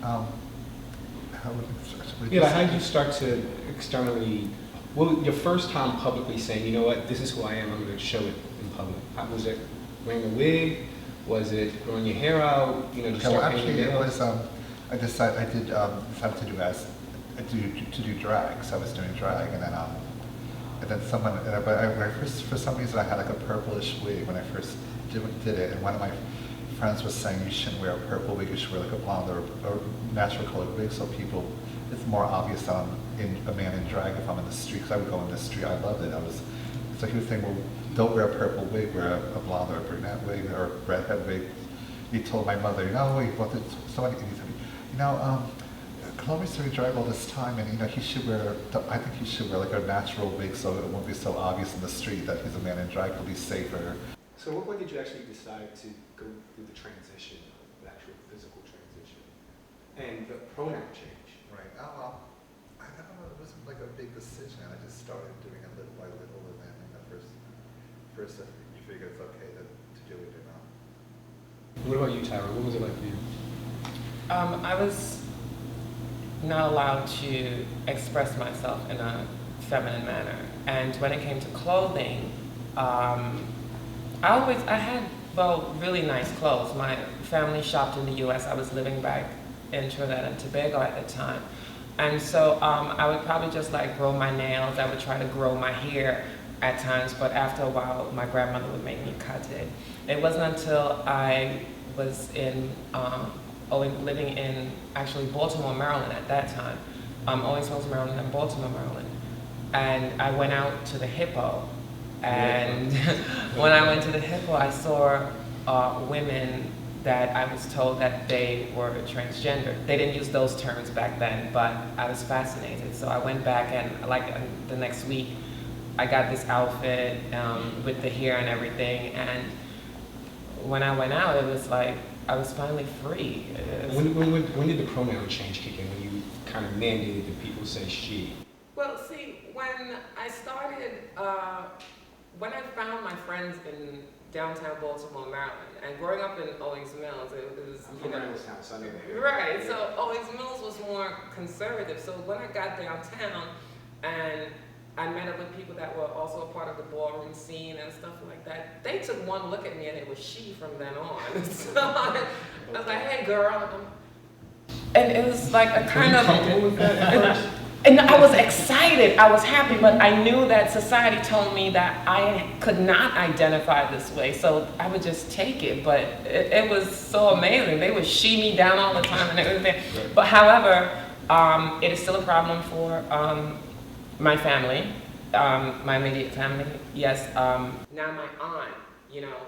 Um, how would Yeah, like how did you start to externally, well, your first time publicly saying, you know what, this is who I am, I'm going to show it in public. How, was it wearing a wig? Was it growing your hair out? You know, just Okay, well, start painting actually, your it nails? was, I decided to do to do drag, so I was doing drag, and then someone, but when I first, for some reason, I had like a purplish wig when I first did it, and one of my friends was saying you shouldn't wear a purple wig, you should wear like a blonde or natural colored wig, so people, it's more obvious that I'm a man in drag if I'm in the street, because I would go in the street, I loved it, so he was saying, well, don't wear a purple wig, wear a blonde or a brunette wig or a redhead wig. He told my mother, he wanted somebody, and he said, Columbus doing drag all this time, and he should wear. I think he should wear like a natural wig, so it won't be so obvious in the street that he's a man in drag. He'll be safer. So what point did you actually decide to go through the transition, the actual physical transition, and the pronoun change? Right. Oh well, I don't know. It wasn't like a big decision. I just started doing it little by little, and then in the first you figure it's okay to do it or not. What about you, Tyra? What was it like for you? I was not allowed to express myself in a feminine manner. And when it came to clothing, I had, really nice clothes. My family shopped in the US. I was living back in Trinidad and Tobago at the time. And so I would probably just like grow my nails. I would try to grow my hair at times, but after a while, my grandmother would make me cut it. It wasn't until I was living in actually Baltimore, Maryland at that time. Owings Mills, Maryland, and Baltimore, Maryland. And I went out to the Hippo. And when I went to the Hippo, I saw women that I was told that they were transgender. They didn't use those terms back then, but I was fascinated. So I went back and the next week, I got this outfit with the hair and everything. And when I went out, it was like, I was finally free. When did the pronoun change kick in? When you kind of mandated that people say she? Well, see, when I started, when I found my friends in downtown Baltimore, Maryland, and growing up in Owings Mills, it was, right, so Owings Mills was more conservative. So when I got downtown and I met up with people that were also a part of the ballroom scene and stuff like that, they took one look at me and it was she from then on. So I was like, hey girl. And it was like a kind of, comfortable with that at first? and I was excited, I was happy, but I knew that society told me that I could not identify this way, so I would just take it. But it was so amazing. They would she me down all the time and everything. But however, it is still a problem for my family, my immediate family, yes. Now my aunt,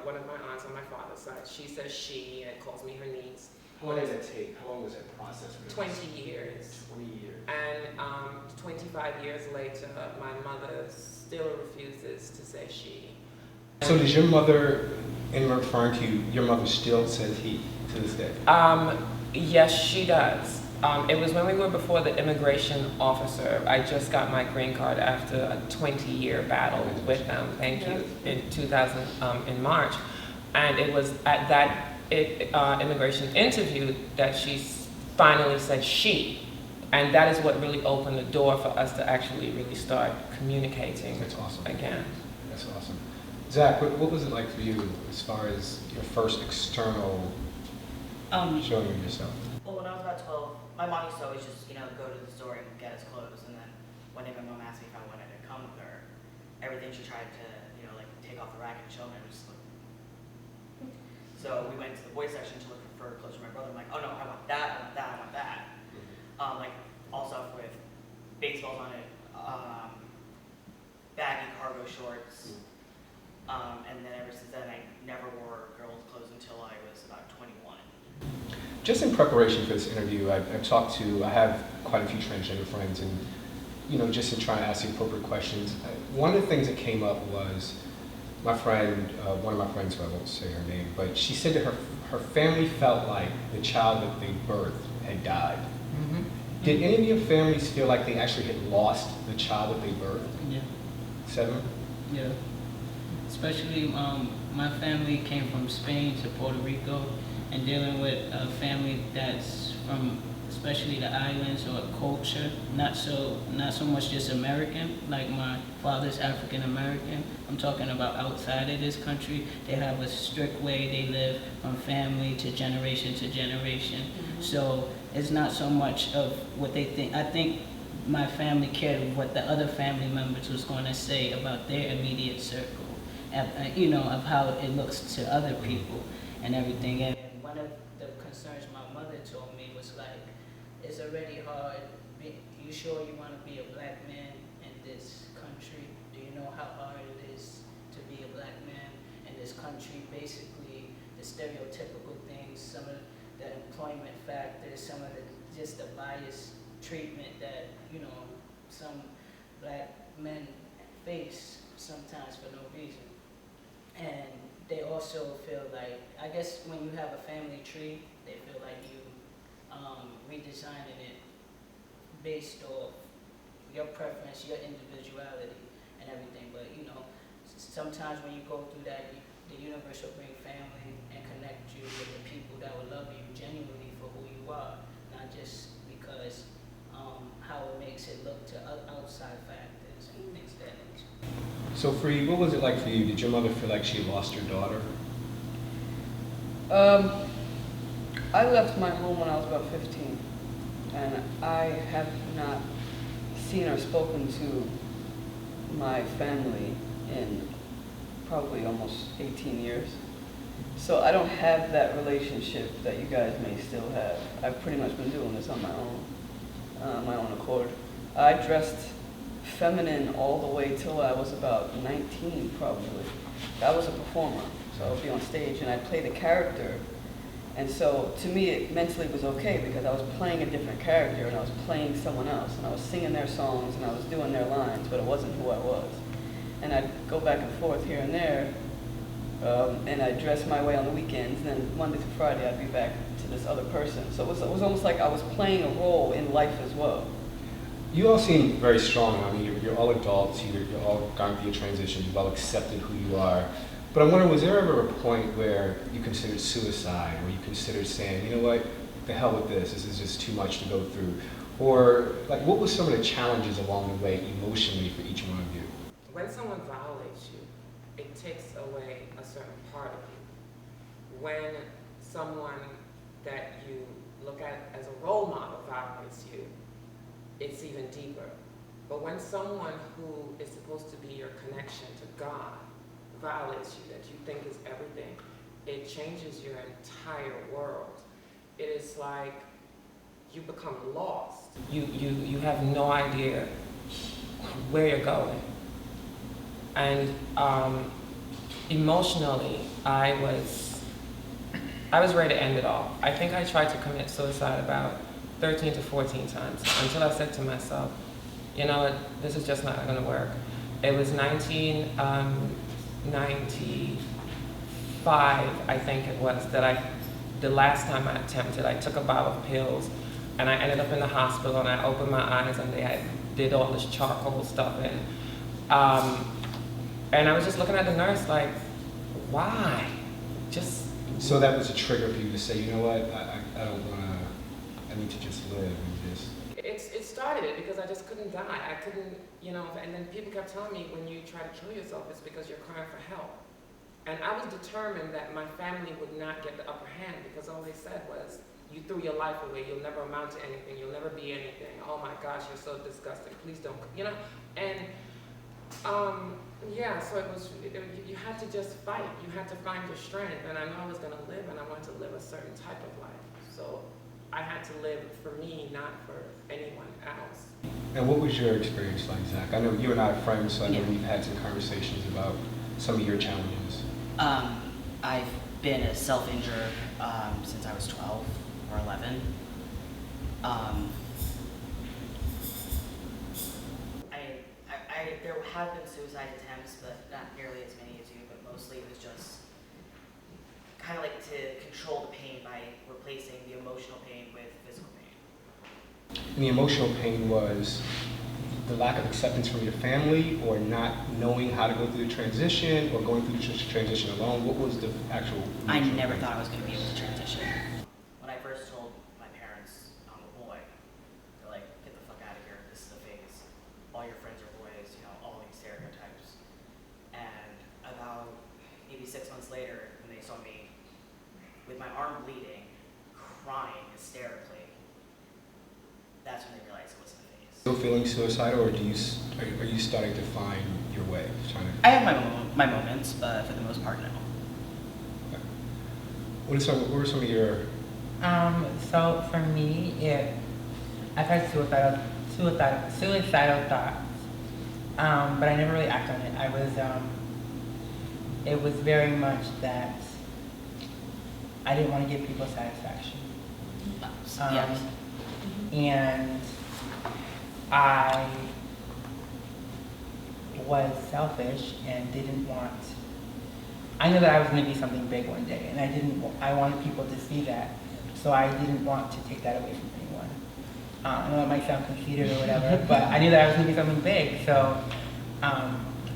one of my aunts on my father's side, she says she and calls me her niece. How long does that take? How long was that process? 20 years. 20 years. And 25 years later, my mother still refuses to say she. So does your mother, in referring to you, your mother still says he to this day? Yes, she does. It was when we were before the immigration officer. I just got my green card after a 20-year battle with them, thank you, in 2000, in March. And it was at that immigration interview that she finally said she. And that is what really opened the door for us to actually really start communicating. That's awesome. Again. That's awesome. Zach, what was it like for you as far as your first external showing of yourself? Well, when I was about 12, my mom used to always just, go to the store and get us clothes. And then one day my mom asked me if I wanted to come with her. Everything she tried to, take off the rack and show me, I was just like. So we went to the boys section to look for clothes for my brother. I'm like, oh no, I want that, I want that, I want that. All stuff with baseballs on it, baggy cargo shorts. And then ever since then, I never wore girls' clothes until I was about 21. Just in preparation for this interview, I have quite a few transgender friends, and just in trying to ask the appropriate questions, one of the things that came up was my friend, one of my friends, who I won't say her name, but she said that her family felt like the child that they birthed had died. Mm-hmm. Did any of your families feel like they actually had lost the child that they birthed? Yeah. Seven? Yeah. Especially my family came from Spain to Puerto Rico, and dealing with a family that's from especially the islands or culture, not so much just American, like my father's African American. I'm talking about outside of this country. They have a strict way they live from family to generation to generation. So it's not so much of what they think. I think my family cared what the other family members was going to say about their immediate circle, you know, of how it looks to other people and everything. And one of the concerns my mother told me was like, it's already hard. You sure you want to be a black man in this country? Do you know how hard it is to be a black man in this country? Basically, the stereotypical things, some of the employment factors, some of just the bias treatment that, you know, some black men face sometimes for no reason. And they also feel like, I guess when you have a family tree, they feel like you redesigning it based off your preference, your individuality, and everything. But you know, sometimes when you go through that, the universe will bring family and connect you with the people that will love you genuinely for who you are, not just because how it makes it look to outside factors and things of that nature. So for you, what was it like for you? Did your mother feel like she lost her daughter? I left my home when I was about 15, and I have not seen or spoken to my family in probably almost 18 years. So I don't have that relationship that you guys may still have. I've pretty much been doing this on my own accord. I dressed feminine all the way till I was about 19, probably. I was a performer, so I would be on stage and I'd play the character. And so to me, it mentally was okay because I was playing a different character and I was playing someone else and I was singing their songs and I was doing their lines, but it wasn't who I was. And I'd go back and forth here and there, and I'd dress my way on the weekends, and then Monday through Friday I'd be back to this other person. So it was almost like I was playing a role in life as well. You all seem very strong. I mean, you're all adults. You're all gone through your transition. You've all accepted who you are. But I'm wondering, was there ever a point where you considered suicide, or you considered saying, you know what, the hell with this. This is just too much to go through. Or like, what was some of the challenges along the way emotionally for each one of you? When someone violates you, it takes away a certain part of you. When someone that you look at as a role model violates you, it's even deeper. But when someone who is supposed to be your connection to God violates you, that you think is everything, it changes your entire world. It is like you become lost. You have no idea where you're going. And emotionally, I was ready to end it all. I think I tried to commit suicide about 13 to 14 times until I said to myself, you know what, this is just not gonna work. It was 1995, I think it was, the last time I attempted, I took a bottle of pills and I ended up in the hospital and I opened my eyes and they did all this charcoal stuff and I was just looking at the nurse like, why? So that was a trigger for you to say, you know what, I don't want to, I need to just live and just... It started it because I just couldn't die. I couldn't, you know, and then people kept telling me when you try to kill yourself, it's because you're crying for help. And I was determined that my family would not get the upper hand because all they said was, you threw your life away, you'll never amount to anything, you'll never be anything. Oh my gosh, you're so disgusting, please don't, you know? And yeah, so you had to just fight. You had to find your strength. And I know I was going to live, and I wanted to live a certain type of life. So I had to live for me, not for anyone else. And what was your experience like, Zach? I know you and I are friends, so I know we've had some conversations about some of your challenges. I've been a self-injured since I was 12 or 11. There have been suicide attempts, but not nearly as many as you, but mostly it was just kind of like to control the pain by replacing the emotional pain with physical pain. And the emotional pain was the lack of acceptance from your family, or not knowing how to go through the transition, or going through the transition alone? What was the actual... I never thought I was going to be able to transition. When I first told my parents, hysterically, that's when they realized it wasn't a phase. Still feeling suicidal, or are you starting to find your way? I have my moments, but for the most part, no. What are some of your? So for me, I've had suicidal thoughts, but I never really acted on it. It was very much that I didn't want to give people satisfaction. Yes. And I was selfish and didn't want. I knew that I was going to be something big one day, and I wanted people to see that, so I didn't want to take that away from anyone. I know it might sound conceited or whatever, but I knew that I was going to be something big, so I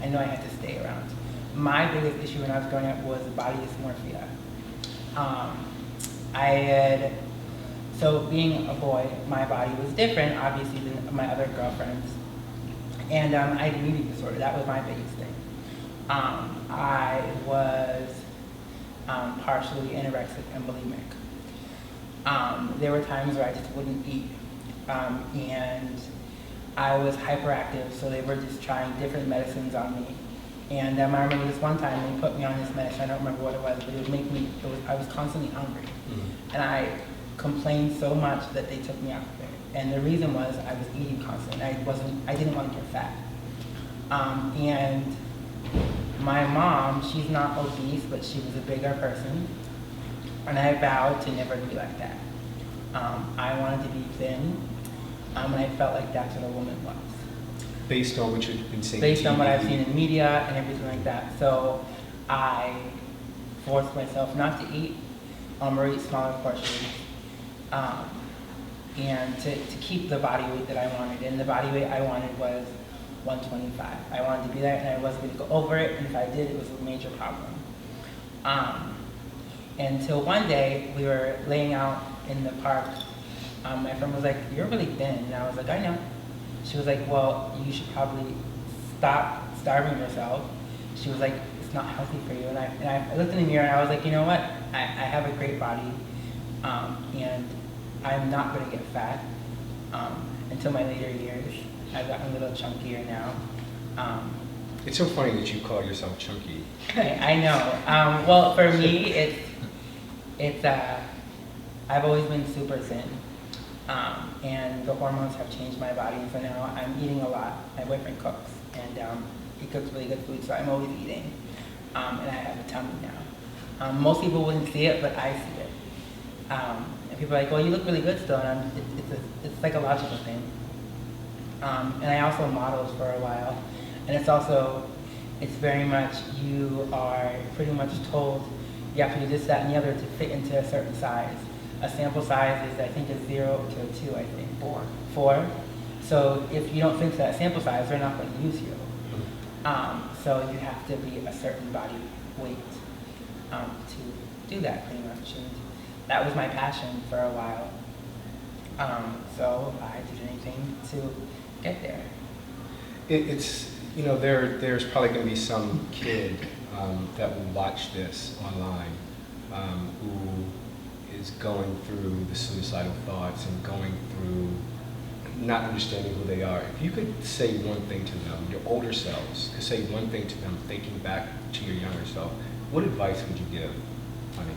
knew I had to stay around. My biggest issue when I was growing up was body dysmorphia. So being a boy, my body was different, obviously, than my other girlfriends. And I had an eating disorder. That was my biggest thing. I was partially anorexic and bulimic. There were times where I just wouldn't eat. And I was hyperactive, so they were just trying different medicines on me. And I remember this one time they put me on this medicine. I don't remember what it was, but it would make me, I was constantly hungry. Mm-hmm. And I complained so much that they took me off of it. And the reason was I was eating constantly. I didn't want to get fat. And my mom, she's not obese, but she was a bigger person. And I vowed to never be like that. I wanted to be thin, and I felt like that's what a woman was. Based on what you've been seeing? Based on what I've seen in media and everything like that. So I forced myself not to eat or eat smaller portions, and to keep the body weight that I wanted. And the body weight I wanted was 125. I wanted to be there, and I wasn't going to go over it, and if I did, it was a major problem. Until one day, we were laying out in the park. My friend was like, "You're really thin," and I was like, "I know." She was like, "Well, you should probably stop starving yourself." She was like, "It's not healthy for you." And I looked in the mirror and I was like, you know what? I have a great body, and I'm not going to get fat until my later years. I've gotten a little chunkier now. It's so funny that you call yourself chunky. I know. Well, for me, it's I've always been super thin. And the hormones have changed my body, and so now I'm eating a lot. My boyfriend cooks, and he cooks really good food, so I'm always eating. And I have a tummy now. Most people wouldn't see it, but I see it. And people are like, "Well, you look really good still," and it's a psychological thing. And I also modeled for a while, and it's very much, you are pretty much told you have to do this, that, and the other to fit into a certain size. A sample size is, I think, a 0 to a 2, I think. 4. So if you don't fit into that sample size, they're not going to use you. So you have to be a certain body weight to do that, pretty much. And that was my passion for a while. So I did anything to get there. It's, there's probably going to be some kid that will watch this online who is going through the suicidal thoughts and going through not understanding who they are. If you could say one thing to them, your older selves, could say one thing to them thinking back to your younger self, what advice would you give, honey?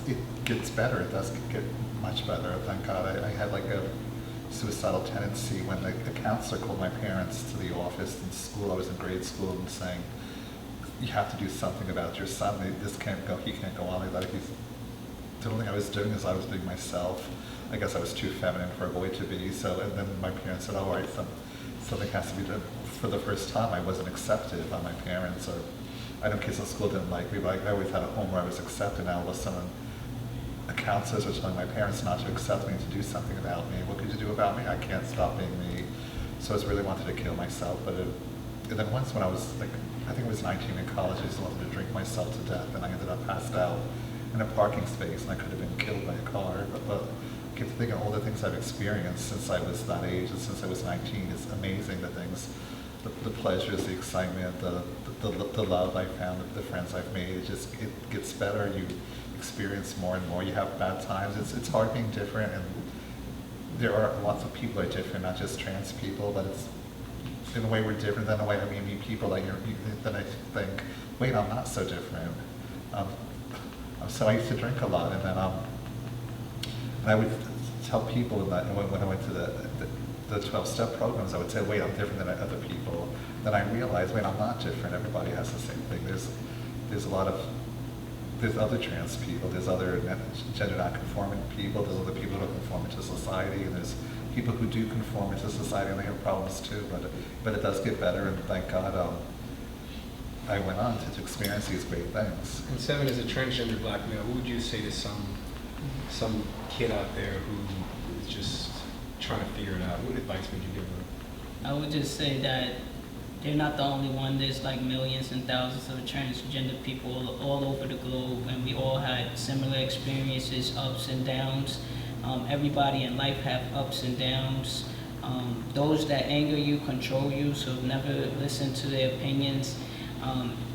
It gets better. It does get much better, thank God. I had like a suicidal tendency when a counselor called my parents to the office in school. I was in grade school and saying, "You have to do something about your son. This can't go. He can't go on like that." The only thing I was doing is I was being myself. I guess I was too feminine for a boy to be. So, and then my parents said, "Oh, all right, something has to be done." For the first time, I wasn't accepted by my parents, or I know kids in school didn't like me, but I always had a home where I was accepted. Now all of a sudden, the counselors were telling my parents not to accept me and to do something about me. What could you do about me? I can't stop being me. So I was really wanted to kill myself. And then once when I was like, I think I was 19 in college, I just wanted to drink myself to death, and I ended up passed out in a parking space, and I could have been killed by a car. But I keep thinking all the things I've experienced since I was that age, and since I was 19, is amazing. The things, the pleasures, the excitement, the love I found, the friends I've made. It gets better. You experience more and more. You have bad times. It's hard being different, and there are lots of people that are different, not just trans people, but it's in a way we're different than the way I meet people that then I think, wait, I'm not so different. So I used to drink a lot, and then and I would tell people that when I went to the 12-step programs, I would say, wait, I'm different than other people. Then I realized, wait, I'm not different. Everybody has the same thing. There's other trans people, there's other gender non-conforming people, there's other people who don't conform into society, and there's people who do conform into society and they have problems too, but it does get better, and thank God I went on to experience these great things. And Seven, as a transgender black male, what would you say to some kid out there who is just trying to figure it out? What advice would you give them? I would just say that they're not the only one. There's like millions and thousands of transgender people all over the globe, and we all had similar experiences, ups and downs. Everybody in life have ups and downs. Those that anger you control you, so never listen to their opinions.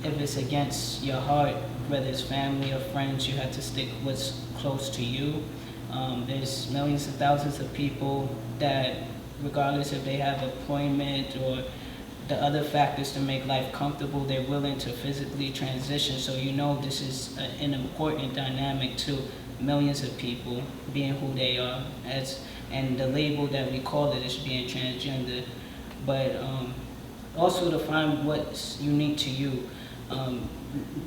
If it's against your heart, whether it's family or friends, you have to stick what's close to you. There's millions and thousands of people that, regardless if they have employment or the other factors to make life comfortable, they're willing to physically transition. So you know this is an important dynamic to millions of people being who they are, and the label that we call it is being transgender. But also to find what's unique to you,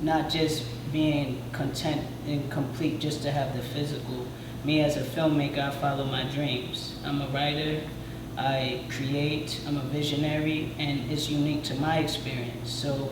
not just being content and complete just to have the physical. Me as a filmmaker, I follow my dreams. I'm a writer, I create, I'm a visionary, and it's unique to my experience. So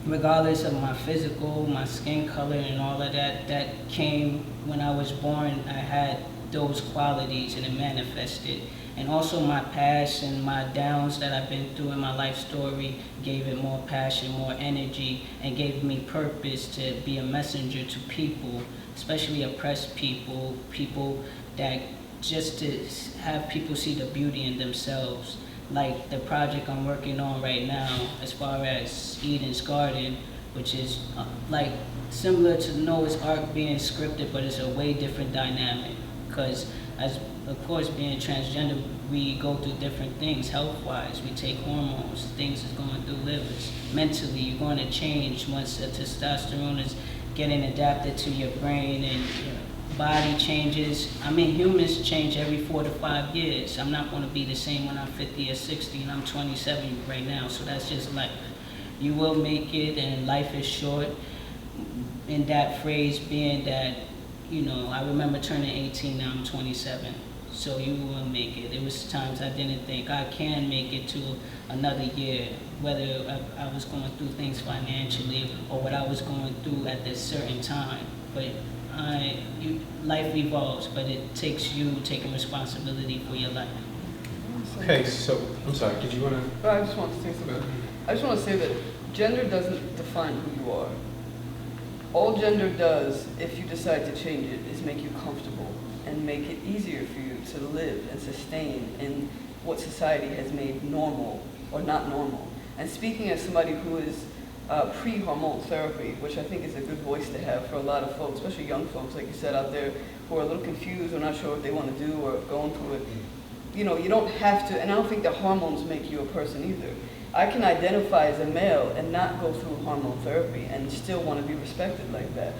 regardless of my physical, my skin color and all of that, that came when I was born. I had those qualities and it manifested. And also my past and my downs that I've been through in my life story gave it more passion, more energy, and gave me purpose to be a messenger to people, especially oppressed people, people that just to have people see the beauty in themselves. Like the project I'm working on right now, as far as Eden's Garden, which is like similar to Noah's Ark being scripted, but it's a way different dynamic. Because as of course being transgender, we go through different things health-wise. We take hormones, things is going through livers. Mentally, you're going to change once the testosterone is getting adapted to your brain and your body changes. I mean, humans change every 4 to 5 years. I'm not going to be the same when I'm 50 or 60, and I'm 27 right now, so that's just life. You will make it, and life is short. In that phrase being that, you know, I remember turning 18, now I'm 27. So you will make it. There was times I didn't think I can make it to another year, whether I was going through things financially or what I was going through at this certain time. But life evolves, but it takes you taking responsibility for your life. Okay, so, I'm sorry, did you want to? I just want to say something. I just want to say that gender doesn't define who you are. All gender does, if you decide to change it, is make you comfortable and make it easier for you to live and sustain in what society has made normal or not normal. And speaking as somebody who is pre-hormone therapy, which I think is a good voice to have for a lot of folks, especially young folks, like you said, out there who are a little confused or not sure what they want to do or going through it. You know, you don't have to, and I don't think that hormones make you a person either. I can identify as a male and not go through hormone therapy and still want to be respected like that.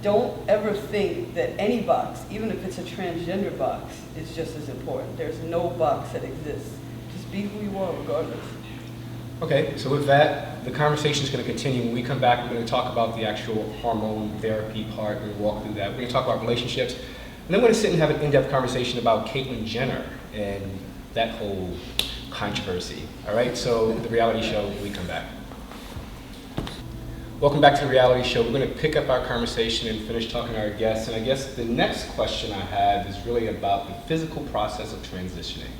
Don't ever think that any box, even if it's a transgender box, is just as important. There's no box that exists. Just be who you are regardless. Okay, so with that, the conversation is going to continue. When we come back, we're going to talk about the actual hormone therapy part and walk through that. We're going to talk about relationships. And then we're going to sit and have an in-depth conversation about Caitlyn Jenner and that whole controversy. All right, so the reality show when we come back. Welcome back to the reality show. We're going to pick up our conversation and finish talking to our guests. And I guess the next question I have is really about the physical process of transitioning.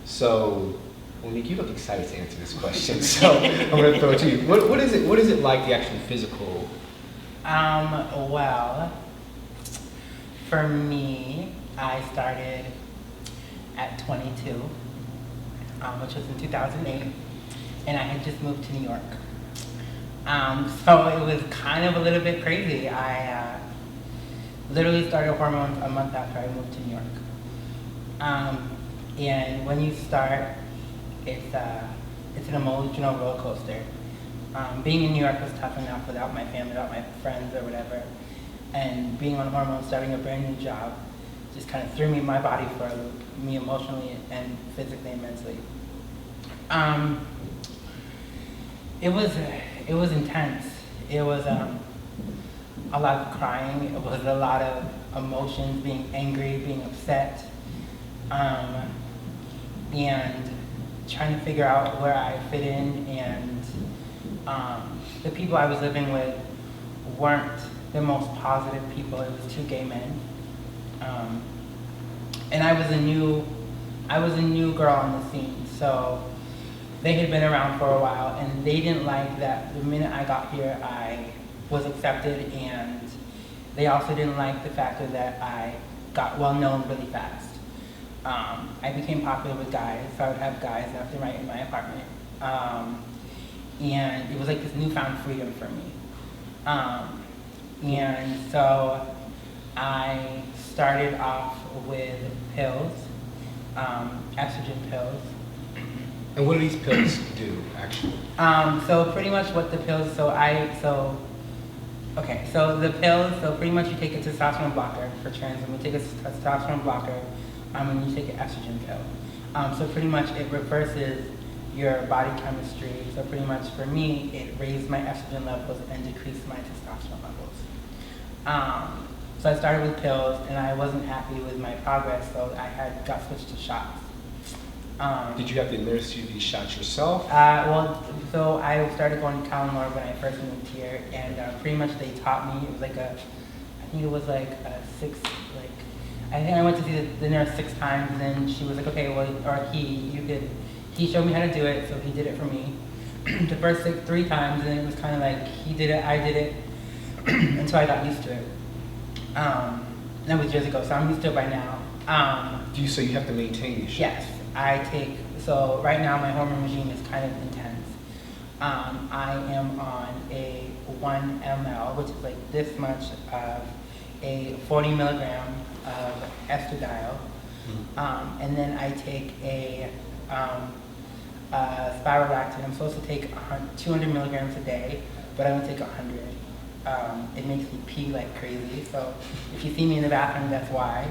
So, Monique, you look excited to answer this question, so I'm going to throw it to you. What is it like, the actual physical? Well, for me, I started at 22, which was in 2008, and I had just moved to New York. So it was kind of a little bit crazy. I literally started hormones a month after I moved to New York. And when you start, it's an emotional roller coaster. Being in New York was tough enough without my family, without my friends or whatever. And being on hormones, starting a brand new job, just kind of threw my body for a loop, me emotionally and physically and mentally. It was intense. It was a lot of crying. It was a lot of emotions, being angry, being upset, and trying to figure out where I fit in. And the people I was living with weren't the most positive people. It was 2 gay men, and I was a new girl on the scene. So they had been around for a while, and they didn't like that the minute I got here, I was accepted, and they also didn't like the factor that I got well known really fast. I became popular with guys, so I would have guys left and right in my apartment. And it was like this newfound freedom for me. And so I started off with pills, estrogen pills. And what do these pills do, actually? So pretty much what the pills, so the pills, so pretty much you take a testosterone blocker for trans women, you take a testosterone blocker, and you take an estrogen pill. So pretty much it reverses your body chemistry. So pretty much for me, it raised my estrogen levels and decreased my testosterone levels. So I started with pills, and I wasn't happy with my progress, so I got switched to shots. Did you have to administer these shots yourself? So I started going to Calmore when I first moved here, and pretty much they taught me. It was like I think it was like a 6, I think I went to see the nurse 6 times, and then she was like, okay, well, or he showed me how to do it, so he did it for me. The first 3 times, and then it was kind of like he did it, I did it, until I got used to it. That was years ago, so I'm used to it by now. So you have to maintain these shots? Yes, so right now my hormone regime is kind of intense. I am on a 1 ml, which is like this much of a 40 milligram of estradiol. And then I take a spirolactin. I'm supposed to take 200 milligrams a day, but I only take 100. It makes me pee like crazy, so if you see me in the bathroom, that's why.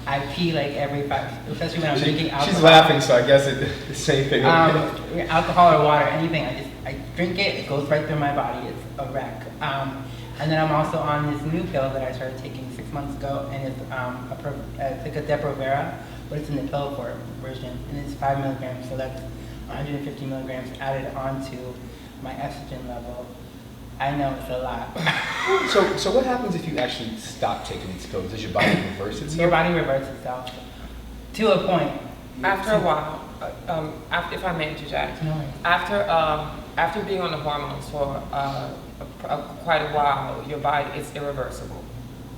I pee like every 5, especially when I'm drinking alcohol. She's laughing, so I guess it's the same thing. Alcohol or water, anything, I drink it, it goes right through my body, it's a wreck. And then I'm also on this new pill that I started taking 6 months ago, and it's like a Depo-Vera, but it's in the pill form version, and it's 5 milligrams, so that's 150 milligrams added onto my estrogen level. I know it's a lot. So what happens if you actually stop taking these pills? Does your body reverse itself? Your body reverts itself to a point. After a while, if I may interject, after being on the hormones for quite a while, your body is irreversible.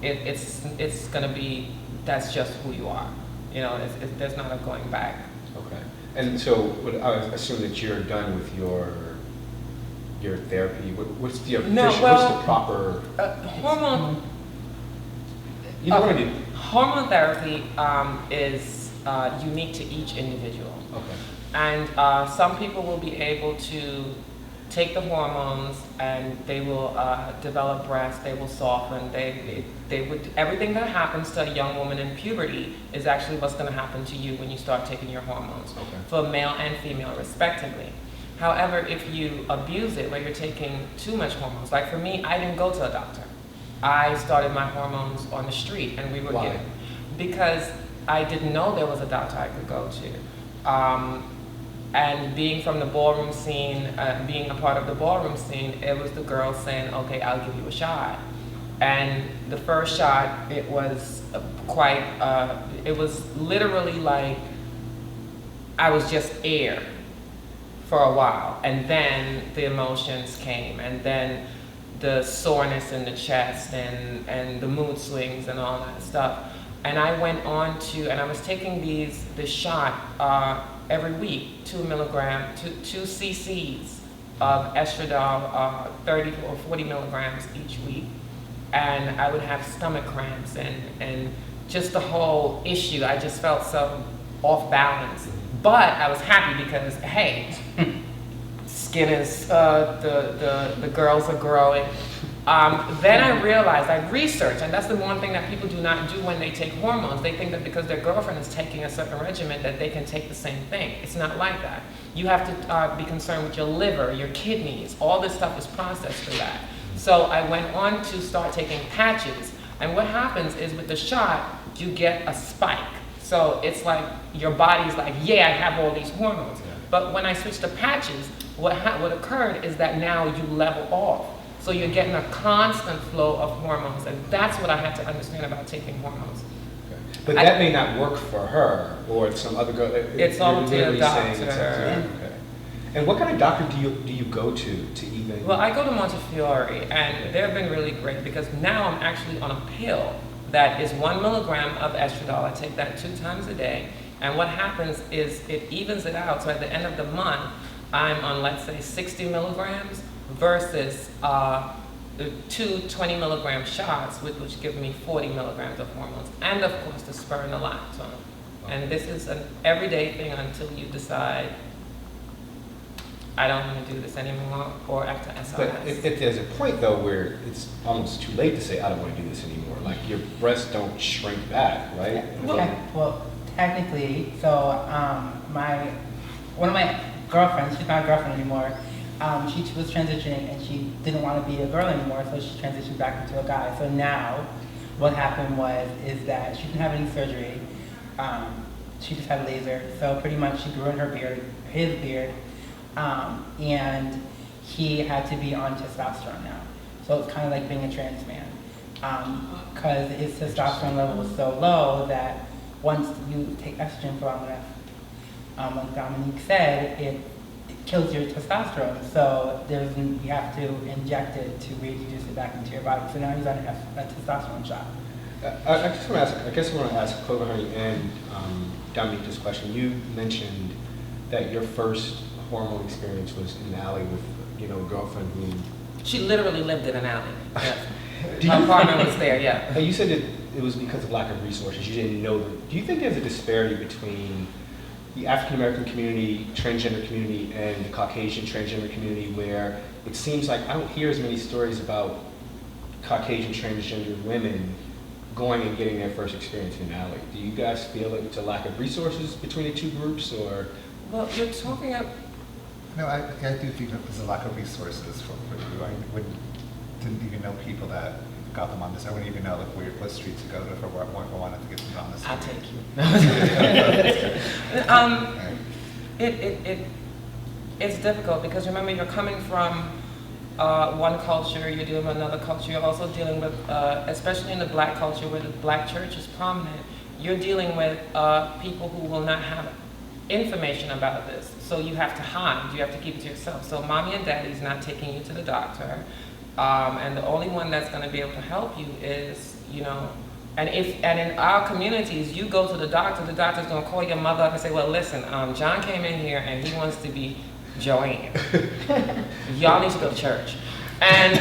It's gonna be, that's just who you are. You know, there's not a going back. Okay. And so I assume that you're done with your therapy. What's the official, what's the proper hormone? Hormone therapy is unique to each individual. Okay. And some people will be able to take the hormones and they will develop breasts, they will soften, they would, everything that happens to a young woman in puberty is actually what's going to happen to you when you start taking your hormones, for male and female respectively. However, if you abuse it, where you're taking too much hormones, like for me, I didn't go to a doctor. I started my hormones on the street, and we would Why? because I didn't know there was a doctor I could go to. And being from the ballroom scene, being a part of the ballroom scene, it was the girls saying, okay, I'll give you a shot. And the first shot, it was it was literally like I was just air for a while. And then the emotions came, and then the soreness in the chest and the mood swings and all that stuff. And I went on to, and I was taking this shot every week, 2 cc's of estradiol, 30 or 40 milligrams each week. and I would have stomach cramps and just the whole issue. I just felt so off balance. But I was happy because, hey, skin is, the girls are growing. Then I realized, I researched, and that's the one thing that people do not do when they take hormones. They think that because their girlfriend is taking a certain regimen that they can take the same thing. It's not like that. You have to be concerned with your liver, your kidneys. All this stuff is processed for that. So I went on to start taking patches. And what happens is with the shot, you get a spike. So it's like your body's like, yeah, I have all these hormones. But when I switched to patches, what occurred is that now you level off. So you're getting a constant flow of hormones, and that's what I had to understand about taking hormones. Okay. But that may not work for her or some other girl. It's all to the doctor. Okay. And what kind of doctor do you go to even? Well, I go to Montefiore, and they've been really great because now I'm actually on a pill that is 1 milligram of estradiol. I take that 2 times a day, and what happens is it evens it out. So at the end of the month, I'm on, let's say, 60 milligrams versus 2 20 milligram shots, which give me 40 milligrams of hormones, and of course the spironolactone. And this is an everyday thing until you decide, I don't want to do this anymore, or after SRS. But if there's a point though where it's almost too late to say, I don't want to do this anymore, like your breasts don't shrink back, right? Well, technically, so one of my girlfriends, she's not a girlfriend anymore, she was transitioning and she didn't want to be a girl anymore, so she transitioned back into a guy. So now, what happened is that she didn't have any surgery. She just had laser. So pretty much she grew in his beard, and he had to be on testosterone now. So it's kind of like being a trans man, because his testosterone level was so low that once you take estrogen for long enough, like Dominique said, it kills your testosterone. So you have to inject it to reintroduce it back into your body. So now he's on a testosterone shot. I guess I want to ask Clover Honey and Dominique this question. You mentioned that your first hormone experience was in the alley with, a girlfriend who... She literally lived in an alley. Yeah. Her partner was there, yeah. You said that it was because of lack of resources. You didn't know them. Do you think there's a disparity between the African American community, transgender community, and the Caucasian transgender community, where it seems like I don't hear as many stories about Caucasian transgender women going and getting their first experience in an alley? Do you guys feel it's a lack of resources between the two groups, or? Well, you're talking about... No, I do think that there's a lack of resources for you. I didn't even know people that got them on this. I wouldn't even know what street to go to if I wanted to get them on this. I'll take you. It's difficult because remember, you're coming from one culture, you're dealing with another culture, you're also dealing with, especially in the black culture where the black church is prominent, you're dealing with people who will not have information about this. So you have to hide, you have to keep it to yourself. So mommy and daddy's not taking you to the doctor. And the only one that's going to be able to help you is, and in our communities, you go to the doctor's going to call your mother up and say, well, listen, John came in here and he wants to be Joanne. Y'all need to go to church. And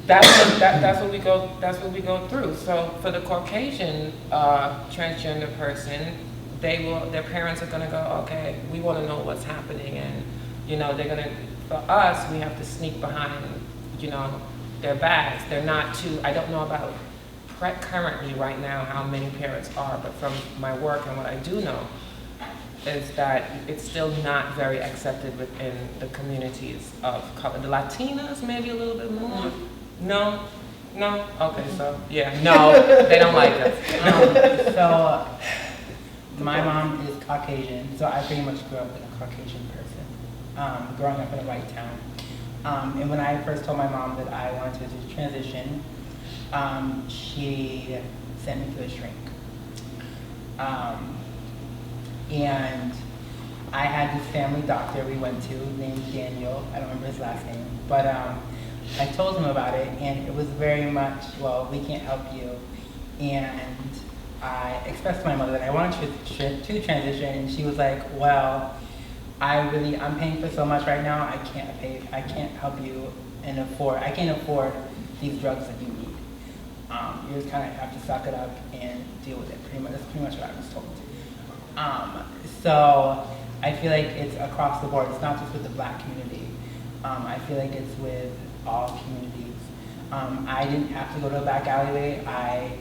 that's what we go through. So for the Caucasian transgender person, their parents are going to go, okay, we want to know what's happening, and they're going to. For us, we have to sneak behind, their backs. They're not too, I don't know about currently right now how many parents are, but from my work and what I do know is that it's still not very accepted within the communities of color. The Latinas, maybe a little bit more. No? Okay, so, yeah, no, they don't like us. So, my mom is Caucasian, so I pretty much grew up with a Caucasian person. Growing up in a white town. And when I first told my mom that I wanted to transition, she sent me to a shrink. And I had this family doctor we went to named Daniel. I don't remember his last name. But I told him about it, and it was very much, well, we can't help you. And I expressed to my mother that I wanted to transition, and she was like, well, I'm paying for so much right now, I can't help you I can't afford these drugs that you need. You just kind of have to suck it up and deal with it. That's pretty much what I was told. So I feel like it's across the board. It's not just with the Black community. I feel like it's with all communities. I didn't have to go to a back alleyway. I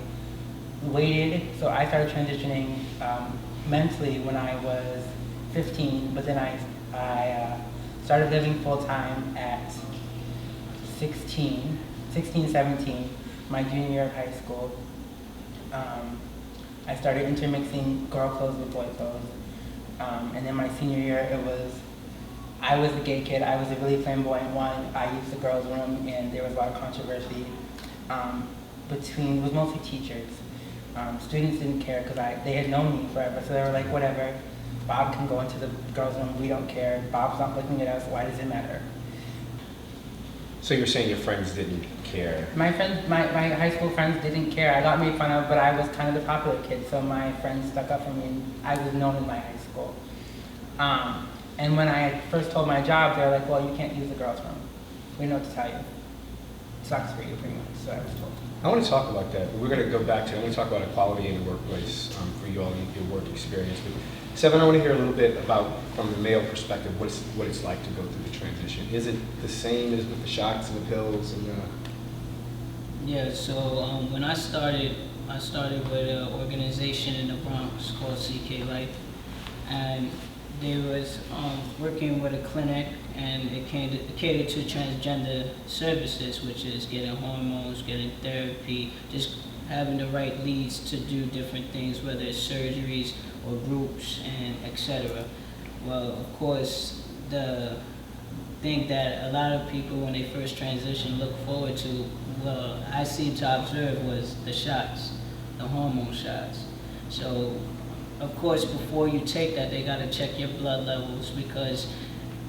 waited. So I started transitioning mentally when I was 15, but then I started living full time at 16, 17, my junior year of high school. I started intermixing girl clothes with boy clothes. And then my senior year, I was the gay kid. I was a really flamboyant one. I used the girls' room, and there was a lot of controversy it was mostly teachers. Students didn't care because they had known me forever, so they were like, whatever. Bob can go into the girls' room, we don't care. Bob's not looking at us, why does it matter? So you're saying your friends didn't care? My high school friends didn't care. I got made fun of, but I was kind of the popular kid, so my friends stuck up for me, and I was known in my high school. And when I first told my job, they were like, well, you can't use the girls' room. We know what to tell you. It sucks for you, pretty much, so I was told. I want to talk about that, but we're going to go back to, I want to talk about equality in the workplace for you all, your work experience. But Seven, I want to hear a little bit about, from the male perspective, what it's like to go through the transition. Is it the same as with the shots and the pills and Yeah, so when I started with an organization in the Bronx called CK Life, and they was working with a clinic, and it catered to transgender services, which is getting hormones, getting therapy, just having the right leads to do different things, whether it's surgeries or groups and etc. Well, of course, the thing that a lot of people when they first transition look forward to, well, I seem to observe, was the shots, the hormone shots. So, of course, before you take that, they got to check your blood levels, because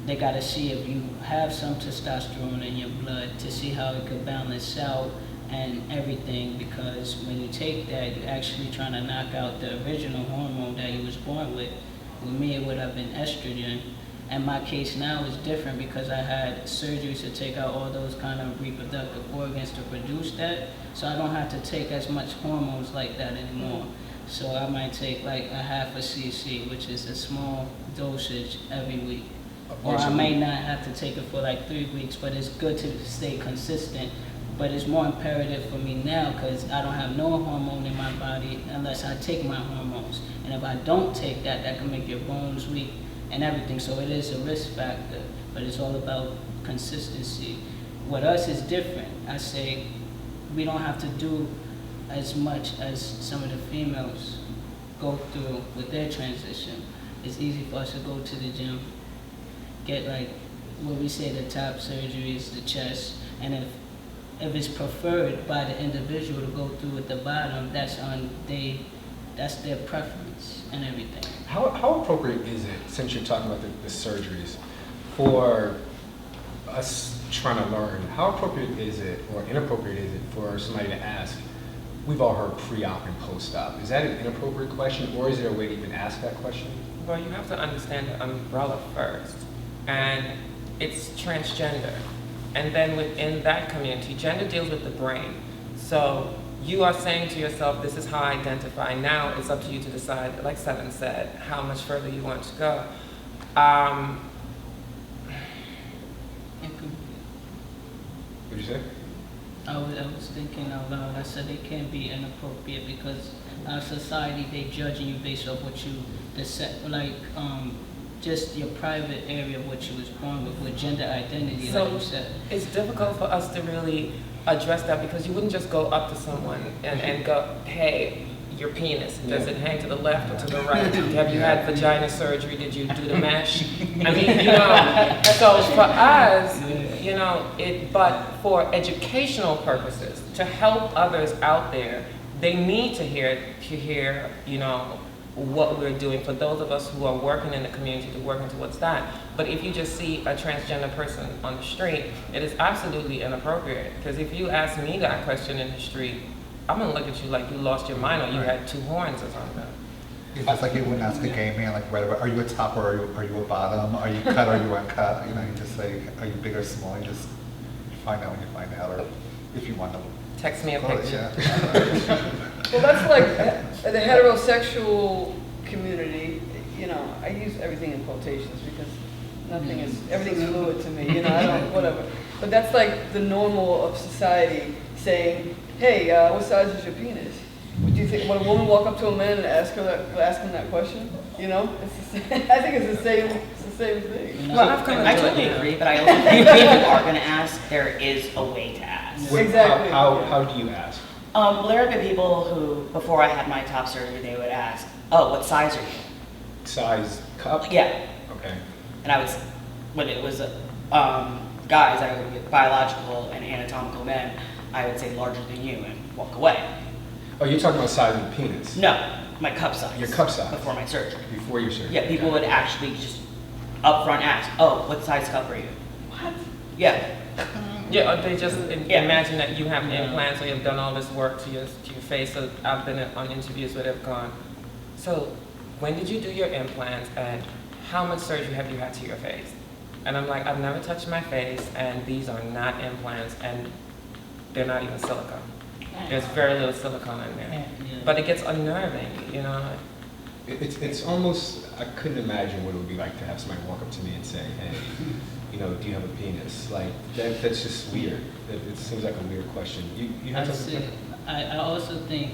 they got to see if you have some testosterone in your blood to see how it could balance out and everything, because when you take that, you're actually trying to knock out the original hormone that you was born with. With me, it would have been estrogen. And my case now is different because I had surgeries to take out all those kind of reproductive organs to produce that, so I don't have to take as much hormones like that anymore. So I might take like a half a cc, which is a small dosage every week. Or I may not have to take it for like 3 weeks, but it's good to stay consistent. But it's more imperative for me now because I don't have no hormone in my body unless I take my hormones. And if I don't take that, that can make your bones weak and everything. So it is a risk factor, but it's all about consistency. With us is different. I say we don't have to do as much as some of the females go through with their transition. It's easy for us to go to the gym, get like what we say the top surgeries, the chest, and if it's preferred by the individual to go through with the bottom, that's their preference and everything. how appropriate is it, since you're talking about the surgeries, for us trying to learn, how appropriate is it or inappropriate is it for somebody to ask, we've all heard pre-op and post-op. Is that an inappropriate question, or is there a way to even ask that question? Well, you have to understand the umbrella first, and it's transgender. And then within that community, gender deals with the brain. So you are saying to yourself, this is how I identify. Now it's up to you to decide, like Seven said, how much further you want to go. What'd you say? I was thinking out loud. I said it can't be inappropriate because our society, they judging you based off what you, just your private area of what you was born with gender identity, So like you said. it's difficult for us to really address that because you wouldn't just go up to someone and go, hey, your penis, does it hang to the left or to the right? Have you had vagina surgery? Did you do the mesh? I mean, so for us, but for educational purposes, to help others out there, they need to hear, what we're doing. For those of us who are working in the community to working towards that. But if you just see a transgender person on the street, it is absolutely inappropriate. Because if you ask me that question in the street, I'm gonna look at you like you lost your mind or you had two horns or something. It's just like you wouldn't ask a gay man, like, are you a top or are you a bottom? Are you cut or are you uncut? You just say, are you big or small? You just find out when you find out. Or if you want to. Text me a Well, picture. yeah. Well, that's like the heterosexual community, you know, I use everything in quotations because nothing is, everything's fluid to me, you know, I don't, whatever. But that's like the normal of society saying, hey, what size is your penis? Would you think, would a woman walk up to a man and ask him that question? You know, it's the same, I think it's the same thing. Well, I've come to I do it totally now. agree, but I also think if you are going to ask, there is a way to ask. Exactly, How, yeah. how do you ask? Well, there have been people who, before I had my top surgery, they would ask, oh, what size are you? Size cup? Yeah. Okay. And I was, when it was guys, I would get biological and anatomical men, I would say larger than you and walk away. Oh, you're talking about size of the penis? No, my cup size. Your cup size. Before my surgery. Before your surgery? Yeah, people would actually just upfront ask, oh, what size cup are you? What? Yeah. Yeah, or they just Yeah. imagine that you have Yeah. implants or you've done all this work to your face. So I've been on interviews where they've gone, so when did you do your implants and how much surgery have you had to your face? And I'm like, I've never touched my face and these are not implants and they're not even silicone. There's very little silicone in there. Yeah. But it gets unnerving, you know? It's almost, I couldn't imagine what it would be like to have somebody walk up to me and say, hey, you know, do you have a penis? Like, that's just weird. It seems like a weird question. You have I'd something? say, I also think,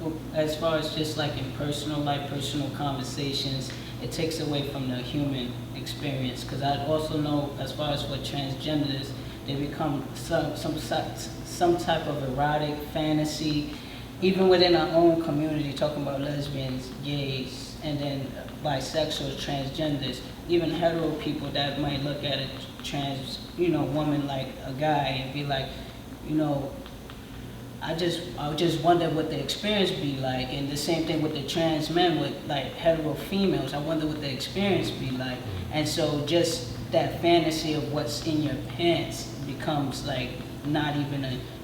well, as far as just like in personal life, personal conversations, it takes away from the human experience. Because I also know, as far as for transgenders, they become some type of erotic fantasy, even within our own community, talking about lesbians, gays, and then bisexuals, transgenders, even hetero people that might look at a trans, woman like a guy and be like, I just wonder what the experience be like, and the same thing with the trans men with like hetero females. I wonder what the experience be like, and so just that fantasy of what's in your pants becomes like not even a